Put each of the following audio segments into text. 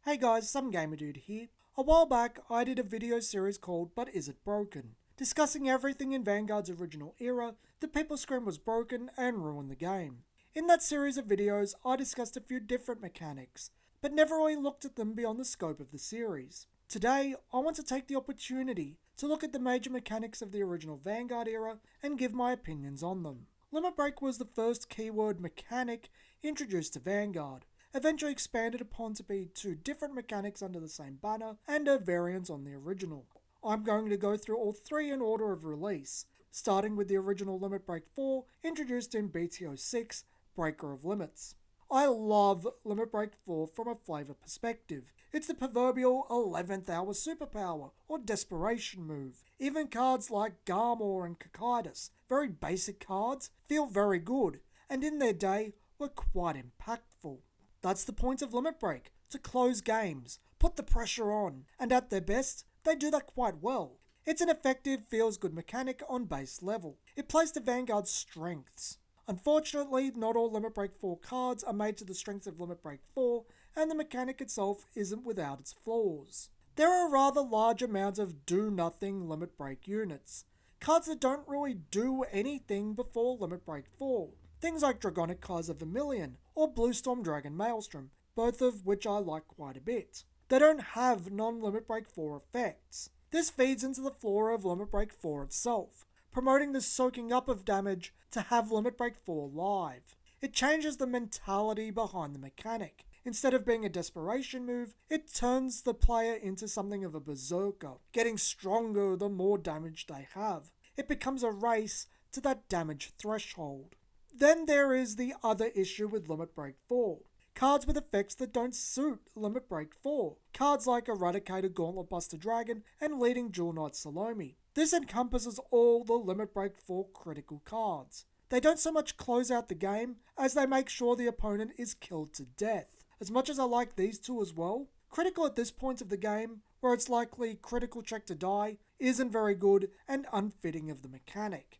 Hey guys, some gamer dude here. A while back, I did a video series called But Is It Broken? Discussing everything in Vanguard's original era that people screamed was broken and ruined the game. In that series of videos, I discussed a few different mechanics, but never really looked at them beyond the scope of the series. Today, I want to take the opportunity to look at the major mechanics of the original Vanguard era and give my opinions on them. Limit Break was the first keyword mechanic introduced to Vanguard, eventually expanded upon to be two different mechanics under the same banner and a variant on the original. I'm going to go through all three in order of release, starting with the original Limit Break 4 introduced in BTO 6, Breaker of Limits. I love Limit Break 4 from a flavour perspective. It's the proverbial 11th hour superpower or desperation move. Even cards like Garmor and Cocytus, very basic cards, feel very good, and in their day were quite impactful. That's the point of Limit Break, to close games, put the pressure on, and at their best, they do that quite well. It's an effective, feels-good mechanic on base level. It plays to Vanguard's strengths. Unfortunately, not all Limit Break 4 cards are made to the strengths of Limit Break 4, and the mechanic itself isn't without its flaws. There are a rather large amount of do-nothing Limit Break units. Cards that don't really do anything before Limit Break 4. Things like Dragonic Kaiser Vermilion or Bluestorm Dragon Maelstrom, both of which I like quite a bit. They don't have non-Limit Break 4 effects. This feeds into the flaw of Limit Break 4 itself, promoting the soaking up of damage to have Limit Break 4 live. It changes the mentality behind the mechanic. Instead of being a desperation move, it turns the player into something of a berserker, getting stronger the more damage they have. It becomes a race to that damage threshold. Then there is the other issue with Limit Break 4. Cards with effects that don't suit Limit Break 4. Cards like Eradicator Gauntlet Buster Dragon and Leading Jewel Knight Salome. This encompasses all the Limit Break 4 critical cards. They don't so much close out the game as they make sure the opponent is killed to death. As much as I like these two as well, critical at this point of the game, where it's likely critical check to die, isn't very good and unfitting of the mechanic.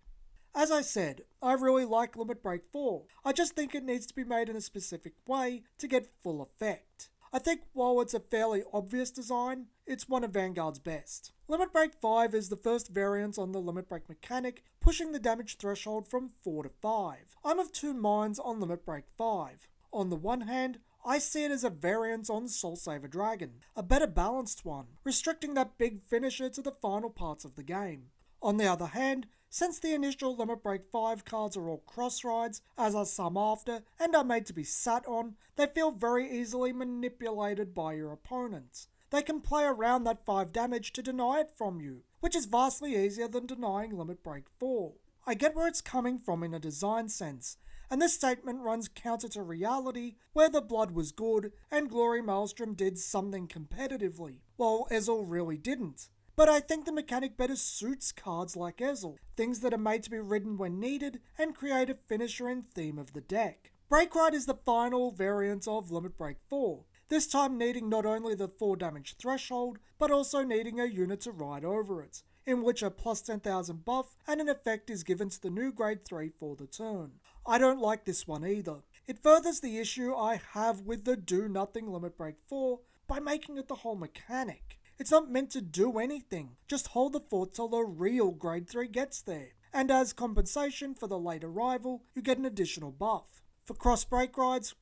As I said, I really like Limit Break 4. I just think it needs to be made in a specific way to get full effect. I think while it's a fairly obvious design, it's one of Vanguard's best. Limit Break 5 is the first variant on the Limit Break mechanic, pushing the damage threshold from 4 to 5. I'm of two minds on Limit Break 5. On the one hand, I see it as a variant on Soul Saver Dragon, a better balanced one, restricting that big finisher to the final parts of the game. On the other hand, since the initial Limit Break 5 cards are all cross rides, as are some after, and are made to be sat on, they feel very easily manipulated by your opponents. They can play around that 5 damage to deny it from you, which is vastly easier than denying Limit Break 4. I get where it's coming from in a design sense, and this statement runs counter to reality, where the blood was good and Glory Maelstrom did something competitively, while Ezel really didn't. But I think the mechanic better suits cards like Ezel, things that are made to be ridden when needed and create a finisher and theme of the deck. Break Ride is the final variant of Limit Break 4, this time needing not only the 4 damage threshold, but also needing a unit to ride over it, in which a plus 10,000 buff and an effect is given to the new grade 3 for the turn. I don't like this one either. It furthers the issue I have with the do nothing Limit Break 4 by making it the whole mechanic. It's not meant to do anything, just hold the fort till the real grade 3 gets there. And as compensation for the late arrival, you get an additional buff. For cross rides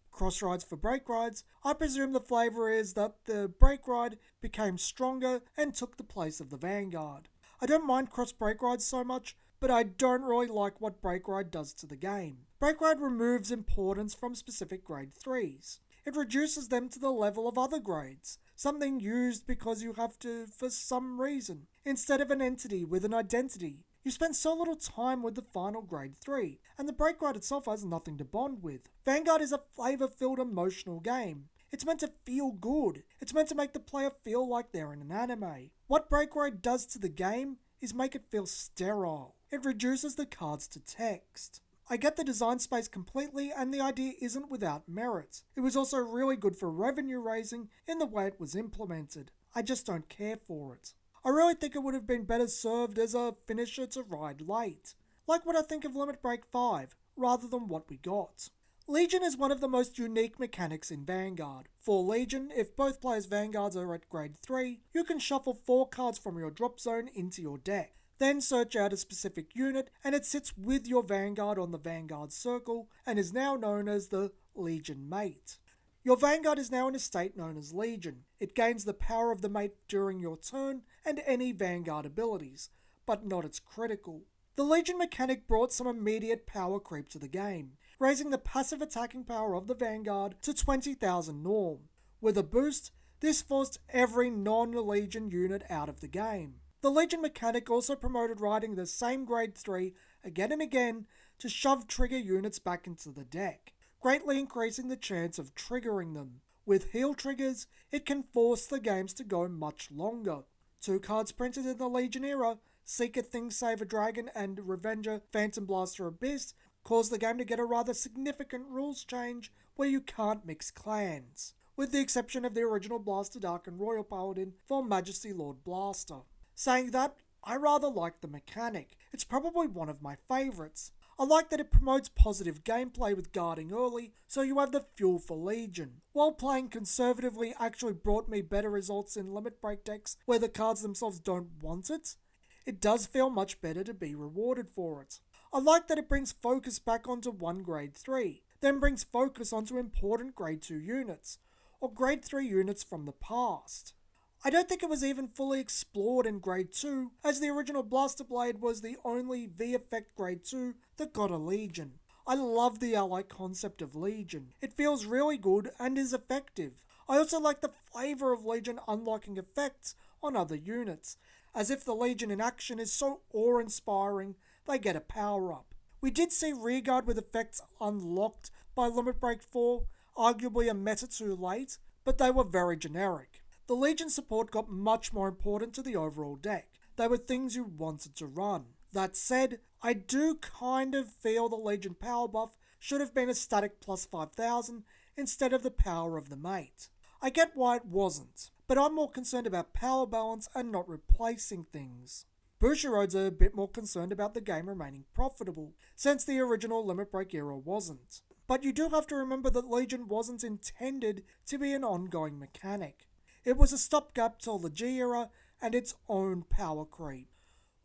for break rides, I presume the flavour is that the break ride became stronger and took the place of the Vanguard. I don't mind cross break rides so much, but I don't really like what break ride does to the game. Break ride removes importance from specific grade 3s. It reduces them to the level of other grades, something used because you have to for some reason, instead of an entity with an identity. You spend so little time with the final grade 3, and the break ride itself has nothing to bond with. Vanguard is a flavour-filled emotional game. It's meant to feel good. It's meant to make the player feel like they're in an anime. What break ride does to the game is make it feel sterile. It reduces the cards to text. I get the design space completely, and the idea isn't without merit. It was also really good for revenue raising in the way it was implemented. I just don't care for it. I really think it would have been better served as a finisher to ride late, like what I think of Limit Break 5, rather than what we got. Legion is one of the most unique mechanics in Vanguard. For Legion, if both players' Vanguards are at grade 3, you can shuffle 4 cards from your drop zone into your deck. Then search out a specific unit and it sits with your Vanguard on the Vanguard circle and is now known as the Legion Mate. Your Vanguard is now in a state known as Legion. It gains the power of the mate during your turn and any Vanguard abilities, but not its critical. The Legion mechanic brought some immediate power creep to the game, raising the passive attacking power of the Vanguard to 20,000 norm. With a boost, this forced every non-Legion unit out of the game. The Legion mechanic also promoted riding the same grade 3 again and again to shove trigger units back into the deck, greatly increasing the chance of triggering them. With heal triggers, it can force the games to go much longer. 2 cards printed in the Legion era, Seeker Thing Saver Dragon and Revenger Phantom Blaster Abyss, caused the game to get a rather significant rules change where you can't mix clans, with the exception of the original Blaster Dark and Royal Paladin for Majesty Lord Blaster. Saying that, I rather like the mechanic. It's probably one of my favourites. I like that it promotes positive gameplay with guarding early, so you have the fuel for Legion. While playing conservatively actually brought me better results in limit break decks where the cards themselves don't want it, it does feel much better to be rewarded for it. I like that it brings focus back onto one grade 3, then brings focus onto important grade 2 units, or grade 3 units from the past. I don't think it was even fully explored in grade 2, as the original Blaster Blade was the only V-Effect grade 2 that got a Legion. I love the ally concept of Legion. It feels really good and is effective. I also like the flavour of Legion unlocking effects on other units, as if the Legion in action is so awe-inspiring they get a power-up. We did see Rearguard with effects unlocked by Limit Break 4, arguably a meta too late, but they were very generic. The Legion support got much more important to the overall deck. They were things you wanted to run. That said, I do kind of feel the Legion power buff should have been a static plus 5,000 instead of the power of the mate. I get why it wasn't, but I'm more concerned about power balance and not replacing things. Bushiroads are a bit more concerned about the game remaining profitable, since the original Limit Break era wasn't. But you do have to remember that Legion wasn't intended to be an ongoing mechanic. It was a stopgap till the G era and its own power creep.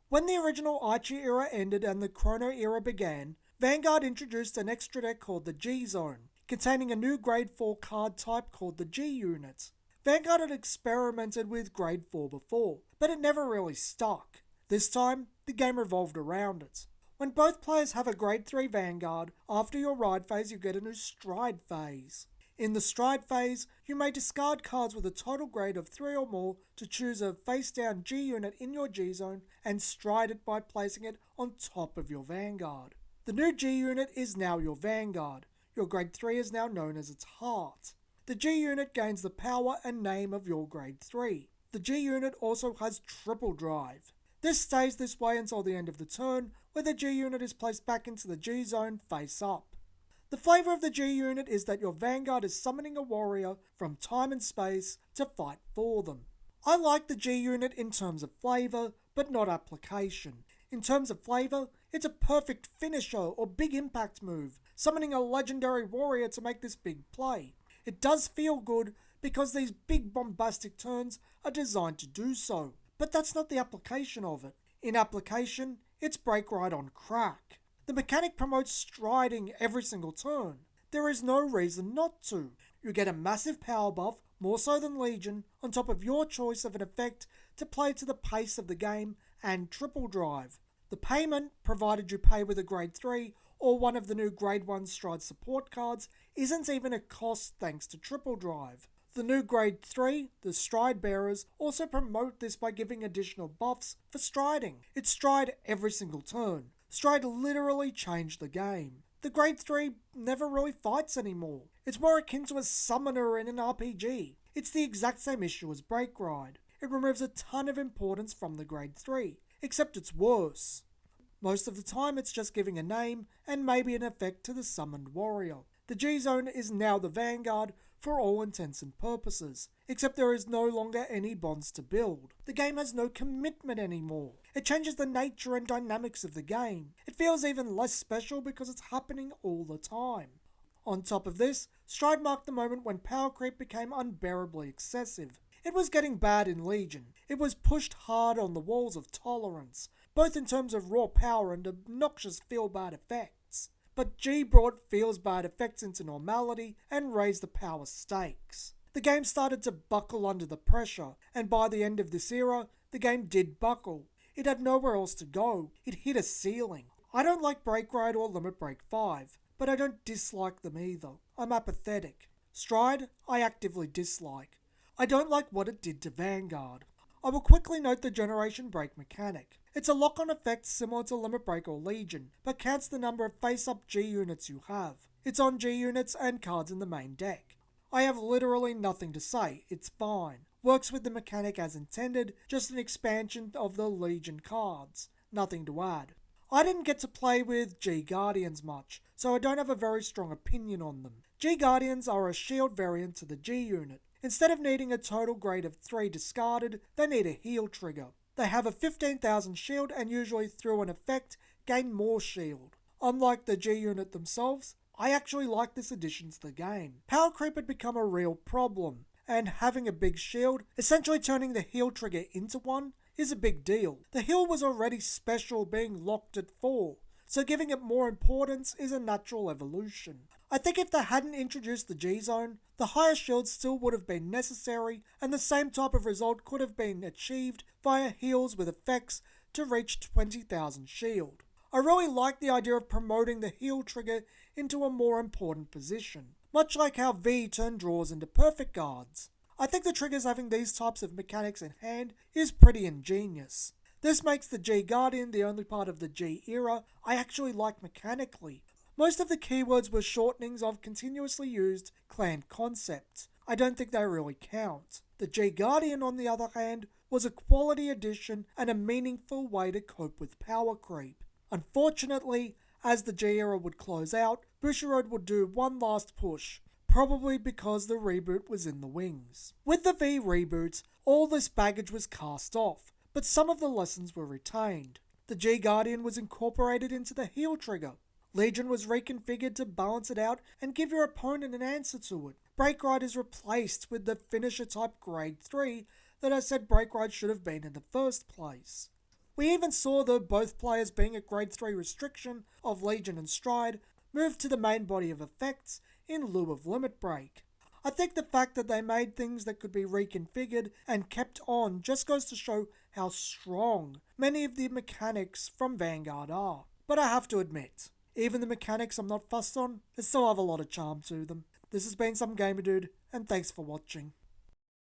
When the original Aichi era ended and the Chrono era began, Vanguard introduced an extra deck called the G Zone, containing a new grade 4 card type called the G Unit. Vanguard had experimented with grade 4 before, but it never really stuck. This time, the game revolved around it. When both players have a grade 3 Vanguard, after your ride phase you get a new stride phase. In the stride phase, you may discard cards with a total grade of 3 or more to choose a face-down G unit in your G zone and stride it by placing it on top of your Vanguard. The new G unit is now your Vanguard. Your grade 3 is now known as its heart. The G unit gains the power and name of your grade 3. The G unit also has triple drive. This stays this way until the end of the turn, where the G unit is placed back into the G zone face up. The flavour of the G unit is that your Vanguard is summoning a warrior from time and space to fight for them. I like the G unit in terms of flavour, but not application. In terms of flavour, it's a perfect finisher or big impact move, summoning a legendary warrior to make this big play. It does feel good because these big bombastic turns are designed to do so, but that's not the application of it. In application, it's break ride on crack. The mechanic promotes striding every single turn. There is no reason not to. You get a massive power buff, more so than Legion, on top of your choice of an effect to play to the pace of the game, and triple drive. The payment, provided you pay with a grade 3 or one of the new grade 1 stride support cards, isn't even a cost thanks to triple drive. The new grade 3, the stride bearers, also promote this by giving additional buffs for striding. It's stride every single turn. Stride literally changed the game. The grade 3 never really fights anymore. It's more akin to a summoner in an RPG. It's the exact same issue as break ride. It removes a ton of importance from the grade 3, except it's worse. Most of the time it's just giving a name and maybe an effect to the summoned warrior. The G Zone is now the Vanguard for all intents and purposes, except there is no longer any bonds to build. The game has no commitment anymore. It changes the nature and dynamics of the game. It feels even less special because it's happening all the time. On top of this, Stride marked the moment when power creep became unbearably excessive. It was getting bad in Legion. It was pushed hard on the walls of tolerance, both in terms of raw power and obnoxious feel-bad effects. But G brought feels-bad effects into normality and raised the power stakes. The game started to buckle under the pressure, and by the end of this era, the game did buckle. It had nowhere else to go. It hit a ceiling. I don't like Break Ride or Limit Break 5, but I don't dislike them either. I'm apathetic. Stride, I actively dislike. I don't like what it did to Vanguard. I will quickly note the Generation Break mechanic. It's a lock-on effect similar to Limit Break or Legion, but counts the number of face-up G units you have. It's on G units and cards in the main deck. I have literally nothing to say, it's fine. Works with the mechanic as intended, just an expansion of the Legion cards. Nothing to add. I didn't get to play with G Guardians much, so I don't have a very strong opinion on them. G Guardians are a shield variant to the G unit. Instead of needing a total grade of 3 discarded, they need a heal trigger. They have a 15,000 shield and usually through an effect gain more shield. Unlike the G unit themselves, I actually like this addition to the game. Power creep had become a real problem, and having a big shield, essentially turning the heal trigger into one, is a big deal. The heal was already special being locked at 4, so giving it more importance is a natural evolution. I think if they hadn't introduced the G-Zone, the higher shield still would have been necessary, and the same type of result could have been achieved via heals with effects to reach 20,000 shield. I really like the idea of promoting the heal trigger into a more important position, much like how V turned draws into perfect guards. I think the triggers having these types of mechanics in hand is pretty ingenious. This makes the G Guardian the only part of the G era I actually like mechanically. Most of the keywords were shortenings of continuously used clan concepts. I don't think they really count. The G Guardian, on the other hand, was a quality addition and a meaningful way to cope with power creep. Unfortunately, as the G era would close out, Bushiroad would do one last push, probably because the reboot was in the wings. With the V reboots, all this baggage was cast off, but some of the lessons were retained. The G Guardian was incorporated into the heal trigger. Legion was reconfigured to balance it out and give your opponent an answer to it. Break Ride is replaced with the finisher type grade 3 that I said Break Ride should have been in the first place. We even saw the both players being a grade 3 restriction of Legion and Stride move to the main body of effects in lieu of Limit Break. I think the fact that they made things that could be reconfigured and kept on just goes to show how strong many of the mechanics from Vanguard are. But I have to admit, even the mechanics I'm not fussed on, they still have a lot of charm to them. This has been Some Gamer Dude, and thanks for watching.